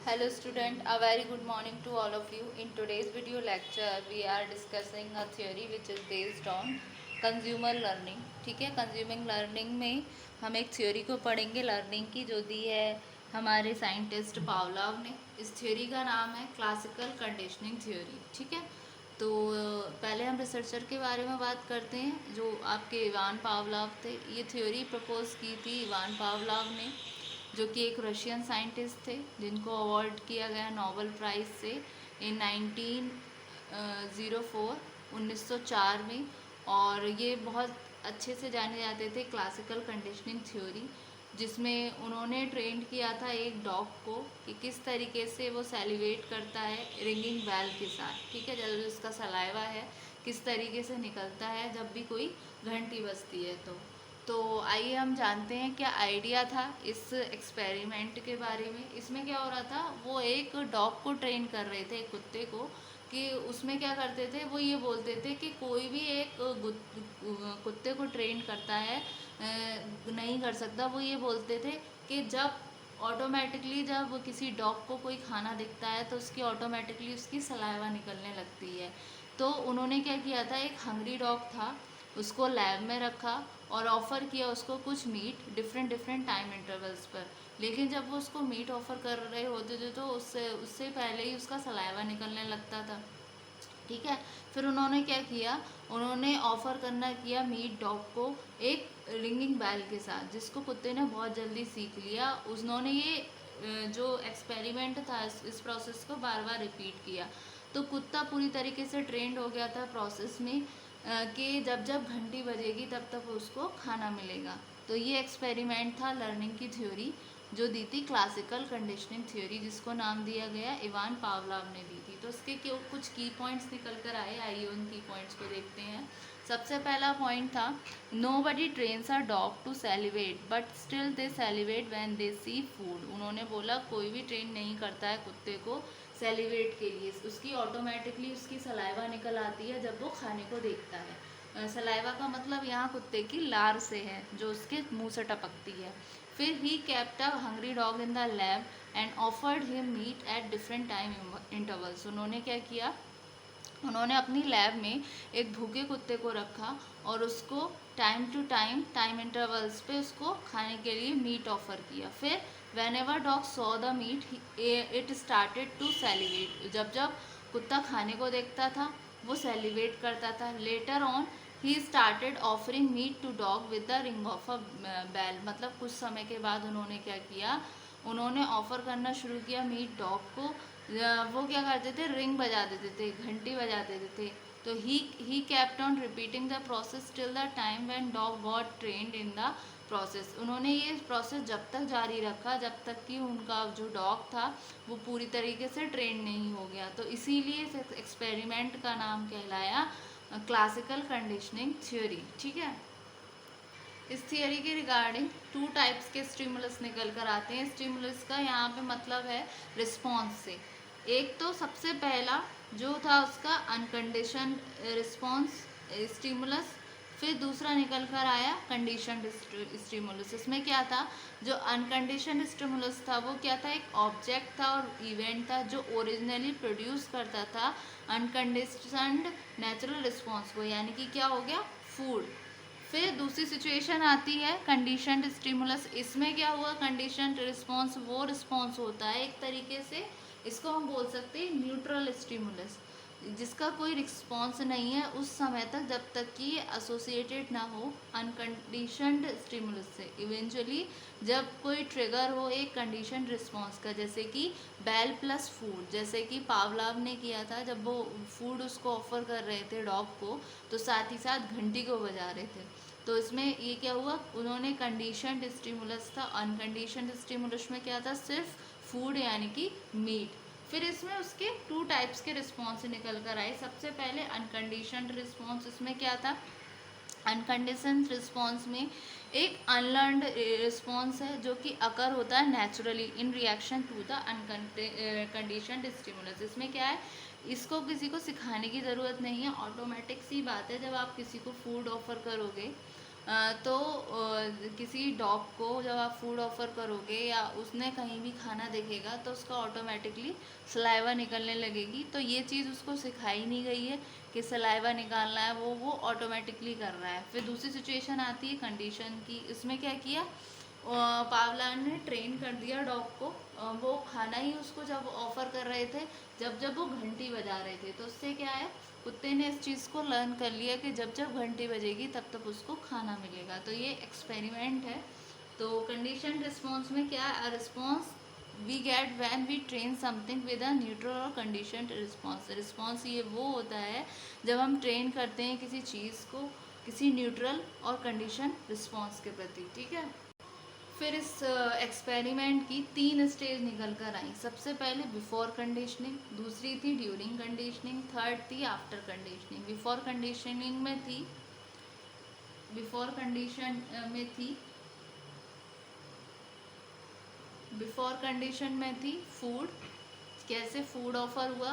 Hello student, a very good morning to all of you. In today's video lecture, we are discussing a theory which is based on consumer learning. ठीक है, consuming learning में हम एक theory को पढ़ेंगे learning की, जो दी है हमारे साइंटिस्ट पावलोव ने। इस थ्योरी का नाम है क्लासिकल कंडीशनिंग थ्योरी। ठीक है, तो पहले हम रिसर्चर के बारे में बात करते हैं, जो आपके इवान पावलोव थे। ये थ्योरी प्रपोज की थी इवान पावलोव ने, जो कि एक रशियन साइंटिस्ट थे जिनको अवार्ड किया गया नोबेल प्राइज़ से इन 1904 में। और ये बहुत अच्छे से जाने जाते थे क्लासिकल कंडीशनिंग थ्योरी, जिसमें उन्होंने ट्रेंड किया था एक डॉग को कि किस तरीके से वो सेलिब्रेट करता है रिंगिंग बेल के साथ। ठीक है, जब उसका सलाइवा है किस तरीके से निकलता है जब भी कोई घंटी बजती है। तो आइए हम जानते हैं क्या आइडिया था इस एक्सपेरिमेंट के बारे में। इसमें क्या हो रहा था, वो एक डॉग को ट्रेन कर रहे थे, एक कुत्ते को, कि उसमें क्या करते थे, वो ये बोलते थे कि कोई भी एक कुत्ते को ट्रेन करता है नहीं कर सकता। वो ये बोलते थे कि जब ऑटोमेटिकली जब किसी डॉग को कोई खाना दिखता है तो उसकी ऑटोमेटिकली उसकी सलाइवा निकलने लगती है। तो उन्होंने क्या किया था, एक हंग्री डॉग था, उसको लैब में रखा और ऑफ़र किया उसको कुछ meat different different time intervals पर। लेकिन जब वो उसको मीट ऑफ़र कर रहे होते थे तो उससे उससे पहले ही उसका सलाइवा निकलने लगता था। ठीक है, फिर उन्होंने क्या किया, उन्होंने ऑफ़र करना किया मीट डॉग को एक रिंगिंग बैल के साथ, जिसको कुत्ते ने बहुत जल्दी सीख लिया। उन्होंने ये जो एक्सपेरिमेंट था इस प्रोसेस को बार बार रिपीट किया। तो कुत्ता पूरी तरीके से ट्रेंड हो गया था प्रोसेस में कि जब जब घंटी बजेगी तब तक उसको खाना मिलेगा। तो ये एक्सपेरिमेंट था लर्निंग की थ्योरी, जो दी थी क्लासिकल कंडीशनिंग थ्योरी, जिसको नाम दिया गया इवान पावलोव ने दी थी। तो उसके कुछ की पॉइंट्स निकल कर आए, आइए उन की पॉइंट्स को देखते हैं। सबसे पहला पॉइंट था, nobody trains are dog to celebrate but still they celebrate when they see food. उन्होंने बोला कोई भी ट्रेन नहीं करता है कुत्ते को सेलिब्रेट के लिए, उसकी ऑटोमेटिकली उसकी सलाइवा निकल आती है जब वो खाने को देखता है। सलाइवा का मतलब यहाँ कुत्ते की लार से है, जो उसके मुंह से टपकती है। फिर ही kept a hungry dog in the lab and offered him meat at different time intervals। उन्होंने क्या किया, उन्होंने अपनी लैब में एक भूखे कुत्ते को रखा और उसको टाइम टू टाइम इंटरवल्स पे उसको खाने के लिए मीट ऑफर किया। फिर whenever dog saw the meat it started to salivate। जब जब कुत्ता खाने को देखता था वो सेलिब्रेट करता था। Later on he started offering meat to dog with the ring of a bell. मतलब कुछ समय के बाद उन्होंने क्या किया, उन्होंने ऑफर करना शुरू किया मीट डॉग को। वो क्या करते थे, रिंग बजा देते थे, घंटी बजा देते थे। तो he kept on repeating the process till the time when dog got trend in the process. उन्होंने ये प्रोसेस जब तक जारी रखा जब तक कि उनका जो डॉग था वो पूरी तरीके से ट्रेन नहीं हो गया। तो इसीलिए इस एक्सपेरिमेंट का नाम कहलाया क्लासिकल कंडीशनिंग थ्योरी। ठीक है, इस थियरी के रिगार्डिंग टू टाइप्स के स्टिमुलस निकल कर आते हैं। स्टिमुलस का यहाँ पे मतलब है रिस्पॉन्स से। एक तो सबसे पहला जो था उसका अनकंडीशन रिस्पॉन्स स्टिमुलस, फिर दूसरा निकल कर आया कंडीशन स्टिमुलस। इसमें क्या था, जो अनकंडीशन स्टिमुलस था वो क्या था, एक ऑब्जेक्ट था और इवेंट था जो ओरिजिनली प्रोड्यूस करता था अनकंडीशनड नेचुरल रिस्पॉन्स को, यानी कि क्या हो गया, फूड। फिर दूसरी सिचुएशन आती है कंडीशनड स्टिमुलस। इसमें क्या हुआ, कंडीशनड रिस्पॉन्स वो रिस्पॉन्स होता है एक तरीके से, इसको हम बोल सकते हैं न्यूट्रल स्टिमुलस, जिसका कोई रिस्पॉन्स नहीं है उस समय तक जब तक कि ये एसोसिएटेड ना हो अनकंडीशनड स्टिमुलस से। इवेंचुअली जब कोई ट्रिगर हो एक कंडीशन रिस्पॉन्स का, जैसे कि बेल प्लस फूड, जैसे कि पावलोव ने किया था जब वो फूड उसको ऑफर कर रहे थे डॉग को, तो साथ ही साथ घंटी को बजा रहे थे। तो इसमें ये क्या हुआ, उन्होंने कंडीशनड स्टिमुलस था, अनकंडीशनड स्टिमुलस में क्या था, सिर्फ फूड यानी कि मीट। फिर इसमें उसके टू टाइप्स के रिस्पॉन्स निकल कर आए। सबसे पहले अनकंडीशनड रिस्पॉन्स, इसमें क्या था, अनकंडीशन रिस्पॉन्स में एक अनलर्नड रिस्पॉन्स है जो कि अकर होता है naturally in reaction to the unconditioned stimulus. इसमें क्या है, इसको किसी को सिखाने की ज़रूरत नहीं है, ऑटोमेटिक सी बात है। जब आप किसी को फूड ऑफर करोगे तो किसी डॉग को जब आप फूड ऑफर करोगे या उसने कहीं भी खाना देखेगा तो उसका ऑटोमेटिकली सलाइवा निकलने लगेगी। तो ये चीज़ उसको सिखाई नहीं गई है कि सलाइवा निकालना है, वो ऑटोमेटिकली कर रहा है। फिर दूसरी सिचुएशन आती है कंडीशन की। इसमें क्या किया, पावलान ने ट्रेन कर दिया डॉग को। वो खाना ही उसको जब ऑफर कर रहे थे, जब जब वो घंटी बजा रहे थे, तो उससे क्या है, कुत्ते ने इस चीज़ को लर्न कर लिया कि जब जब घंटी बजेगी तब तब उसको खाना मिलेगा। तो ये एक्सपेरिमेंट है। तो कंडीशन रिस्पॉन्स में क्या, response we get when we train something with a neutral और कंडीशन रिस्पॉन्स। रिस्पॉन्स ये वो होता है जब हम ट्रेन करते हैं किसी चीज़ को किसी न्यूट्रल और कंडीशन रिस्पॉन्स के प्रति। ठीक है। फिर इस एक्सपेरिमेंट की 3 स्टेज निकल कर आई। सबसे पहले बिफोर कंडीशनिंग, दूसरी थी ड्यूरिंग कंडीशनिंग, थर्ड थी आफ्टर कंडीशनिंग। बिफोर कंडीशनिंग में थी, बिफोर कंडीशन में थी, बिफोर कंडीशन में थी फूड, कैसे फूड ऑफर हुआ,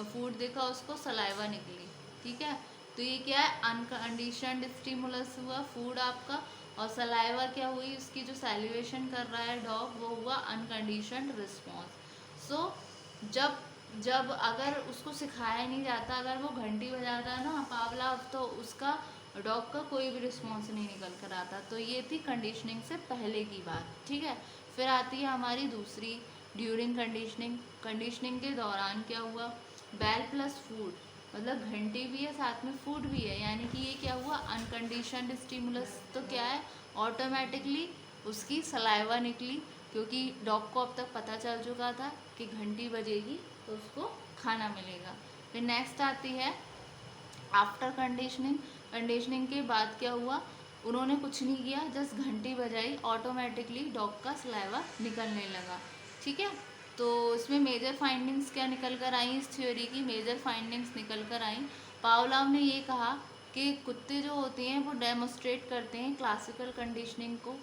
फूड देखा उसको, सलाइवा निकली। ठीक है। तो ये क्या है, अनकंडीशनड स्टिमुलस हुआ फूड आपका, और सलाइवा क्या हुई, उसकी जो सैल्यूएशन कर रहा है डॉग, वो हुआ अनकंडीशनड रिस्पॉन्स। सो जब जब अगर उसको सिखाया नहीं जाता, अगर वो घंटी बजाता है ना पावला, तो उसका डॉग का कोई भी रिस्पॉन्स नहीं निकल कर आता। तो ये थी कंडीशनिंग से पहले की बात। ठीक है। फिर आती है हमारी दूसरी, ड्यूरिंग कंडीशनिंग। कंडीशनिंग के दौरान क्या हुआ, बेल प्लस फूड, मतलब घंटी भी है साथ में फूड भी है, यानी कि ये क्या हुआ, अनकंडीशनड स्टिमुलस। तो क्या है, ऑटोमेटिकली उसकी सलाइवा निकली, क्योंकि डॉग को अब तक पता चल चुका था कि घंटी बजेगी तो उसको खाना मिलेगा। फिर नेक्स्ट आती है आफ्टर कंडीशनिंग। कंडीशनिंग के बाद क्या हुआ, उन्होंने कुछ नहीं किया, जस्ट घंटी बजाई, ऑटोमेटिकली डॉग का सलाइवा निकलने लगा। ठीक है। तो इसमें मेजर फाइंडिंग्स क्या निकल कर आई, इस थ्योरी की मेजर फाइंडिंग्स निकल कर आई। पावलोव ने ये कहा कि कुत्ते जो होते हैं वो डेमोस्ट्रेट करते हैं क्लासिकल कंडीशनिंग को।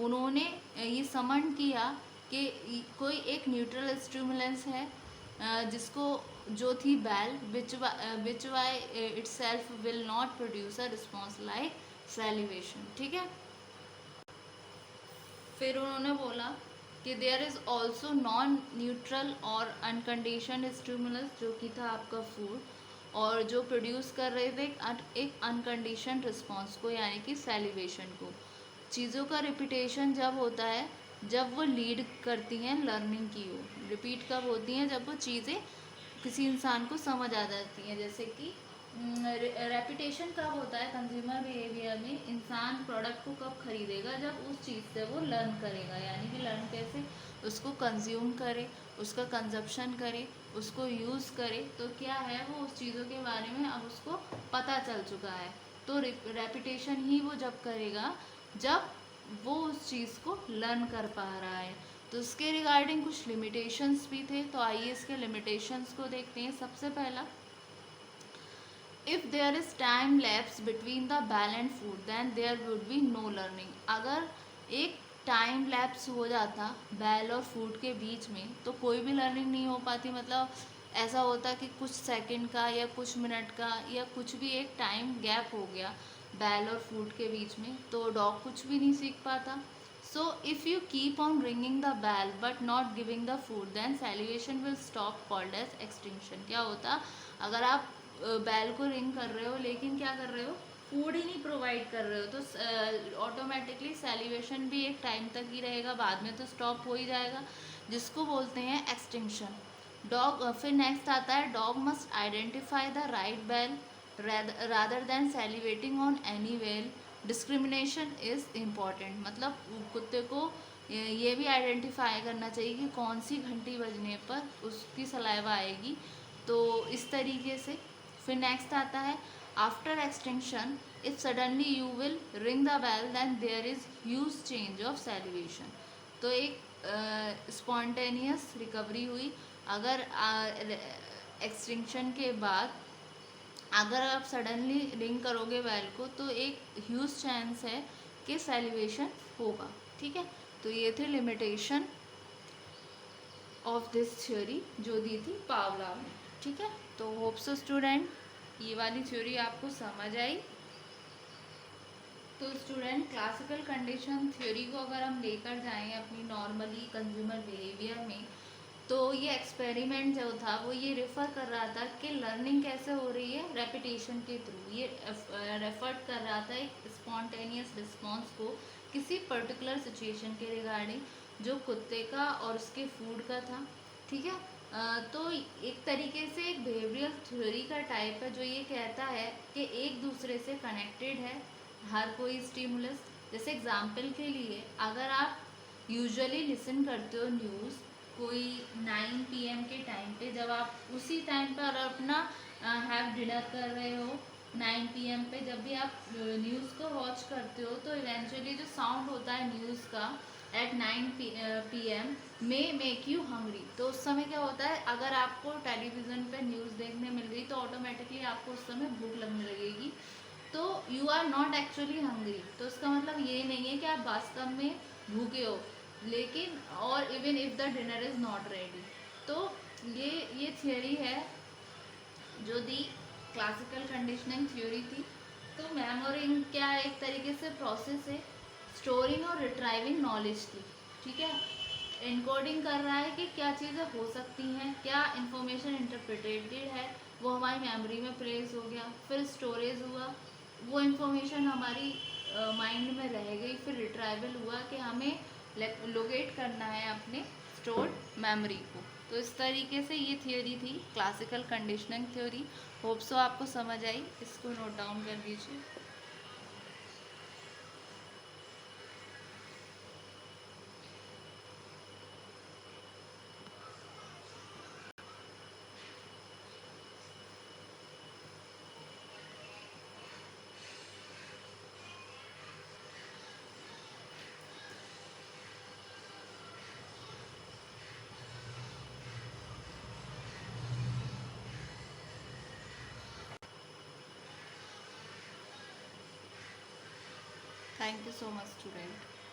उन्होंने ये समन किया कि कोई एक न्यूट्रल स्टिमुलेंस है, जिसको जो थी bell, which by itself will not produce a response like salivation. ठीक है। फिर उन्होंने बोला कि there is also non neutral और अनकंडीशन स्टिमुलस, जो कि था आपका फूड, और जो प्रोड्यूस कर रहे थे एक अनकंडीशन रिस्पॉन्स को, यानी कि सैलिवेशन को। चीज़ों का रिपीटेशन जब होता है, जब वो लीड करती हैं लर्निंग की ओर। रिपीट कब होती हैं, जब वो चीज़ें किसी इंसान को समझ आ जाती हैं। जैसे कि रेपिटेशन कब होता है कंज्यूमर बिहेवियर में, इंसान प्रोडक्ट को कब खरीदेगा, जब उस चीज़ से वो लर्न करेगा, यानी कि लर्न कैसे, उसको कंज्यूम करे, उसका कंजप्शन करे, उसको यूज़ करे। तो क्या है, वो उस चीज़ों के बारे में अब उसको पता चल चुका है। तो रेपिटेशन ही वो जब करेगा जब वो उस चीज़ को लर्न कर पा रहा है। तो इसके रिगार्डिंग कुछ लिमिटेशंस भी थे, तो आइए इसके लिमिटेशंस को देखते हैं। सबसे पहला, if there is time lapse between the bell and food then there would be no learning. अगर एक टाइम लैप्स हो जाता बैल और फूड के बीच में, तो कोई भी लर्निंग नहीं हो पाती। मतलब ऐसा होता कि कुछ सेकंड का या कुछ मिनट का या कुछ भी एक टाइम गैप हो गया बैल और फूड के बीच में, तो डॉग कुछ भी नहीं सीख पाता। So if you keep on ringing the bell but not giving the food then salivation will stop, called as extinction. क्या होता, अगर आप बैल को रिंग कर रहे हो लेकिन क्या कर रहे हो, फूड ही नहीं प्रोवाइड कर रहे हो, तो ऑटोमेटिकली सैल्यूएशन भी एक टाइम तक ही रहेगा, बाद में तो स्टॉप हो ही जाएगा, जिसको बोलते हैं एक्सटिंक्शन। डॉग, फिर नेक्स्ट आता है, dog must identify the right bell rather than salivating on any bell. Discrimination is important. मतलब कुत्ते को ये भी आइडेंटिफाई करना चाहिए कि कौन सी घंटी बजने पर उसकी सलाइवा आएगी। तो इस तरीके से। फिर नेक्स्ट आता है, after extinction if suddenly you will ring the bell then there is huge change of salivation. तो एक स्पॉन्टेनियस रिकवरी हुई। अगर एक्सटिंक्शन के बाद अगर आप सडनली रिंग करोगे बेल को, तो एक ह्यूज चांस है कि सैल्यूएशन होगा। ठीक है। तो ये थे लिमिटेशन ऑफ दिस थ्योरी जो दी थी पावलोव ने। ठीक है। तो होप सो स्टूडेंट ये वाली थ्योरी आपको समझ आई। तो स्टूडेंट, क्लासिकल कंडीशन थ्योरी को अगर हम लेकर जाएं अपनी नॉर्मली कंज्यूमर बिहेवियर में, तो ये एक्सपेरिमेंट जो था वो ये रेफर कर रहा था कि लर्निंग कैसे हो रही है, रेपिटेशन के थ्रू। ये रेफर कर रहा था एक स्पॉन्टेनियस रिस्पॉन्स को किसी पर्टिकुलर सिचुएशन के रिगार्डिंग, जो कुत्ते का और उसके फूड का था। ठीक है। तो एक तरीके से एक बिहेवियरल थ्योरी का टाइप है जो ये कहता है कि एक दूसरे से कनेक्टेड है हर कोई स्टिमुलस। जैसे एग्जाम्पल के लिए, अगर आप यूजुअली लिसन करते हो न्यूज़ कोई 9 PM के टाइम पे, जब आप उसी टाइम पर अपना हैव डिनर कर रहे हो 9 PM पे, जब भी आप न्यूज़ को वॉच करते हो, तो इवेंचुअली जो साउंड होता है न्यूज़ का एट 9 PM में मेक यू हंग्री। तो उस समय क्या होता है, अगर आपको टेलीविज़न पे न्यूज़ देखने मिल गई तो ऑटोमेटिकली आपको उस समय भूख लगने लगेगी, तो you are not actually hungry. तो इसका मतलब ये नहीं है कि आप वास्तव में भूखे हो, लेकिन और even if the dinner is not ready. तो ये थियोरी है जो दी क्लासिकल कंडीशनिंग थ्योरी थी। तो मेमोरिंग क्या एक तरीके से प्रोसेस है स्टोरिंग और रिट्राइविंग नॉलेज की। ठीक है। इनकोडिंग कर रहा है कि क्या चीज़ें हो सकती हैं, क्या इंफॉर्मेशन इंटरप्रिटेटेड है, वो हमारी मेमोरी में प्लेस हो गया, फिर स्टोरेज हुआ, वो इंफॉर्मेशन हमारी माइंड में रह गई, फिर रिट्राइवल हुआ कि हमें लोकेट करना है अपने स्टोर्ड मेमोरी को। तो इस तरीके से ये थियोरी थी classical conditioning theory. Hope so आपको समझ आई, इसको नोट डाउन कर लीजिए। Thank you so much student.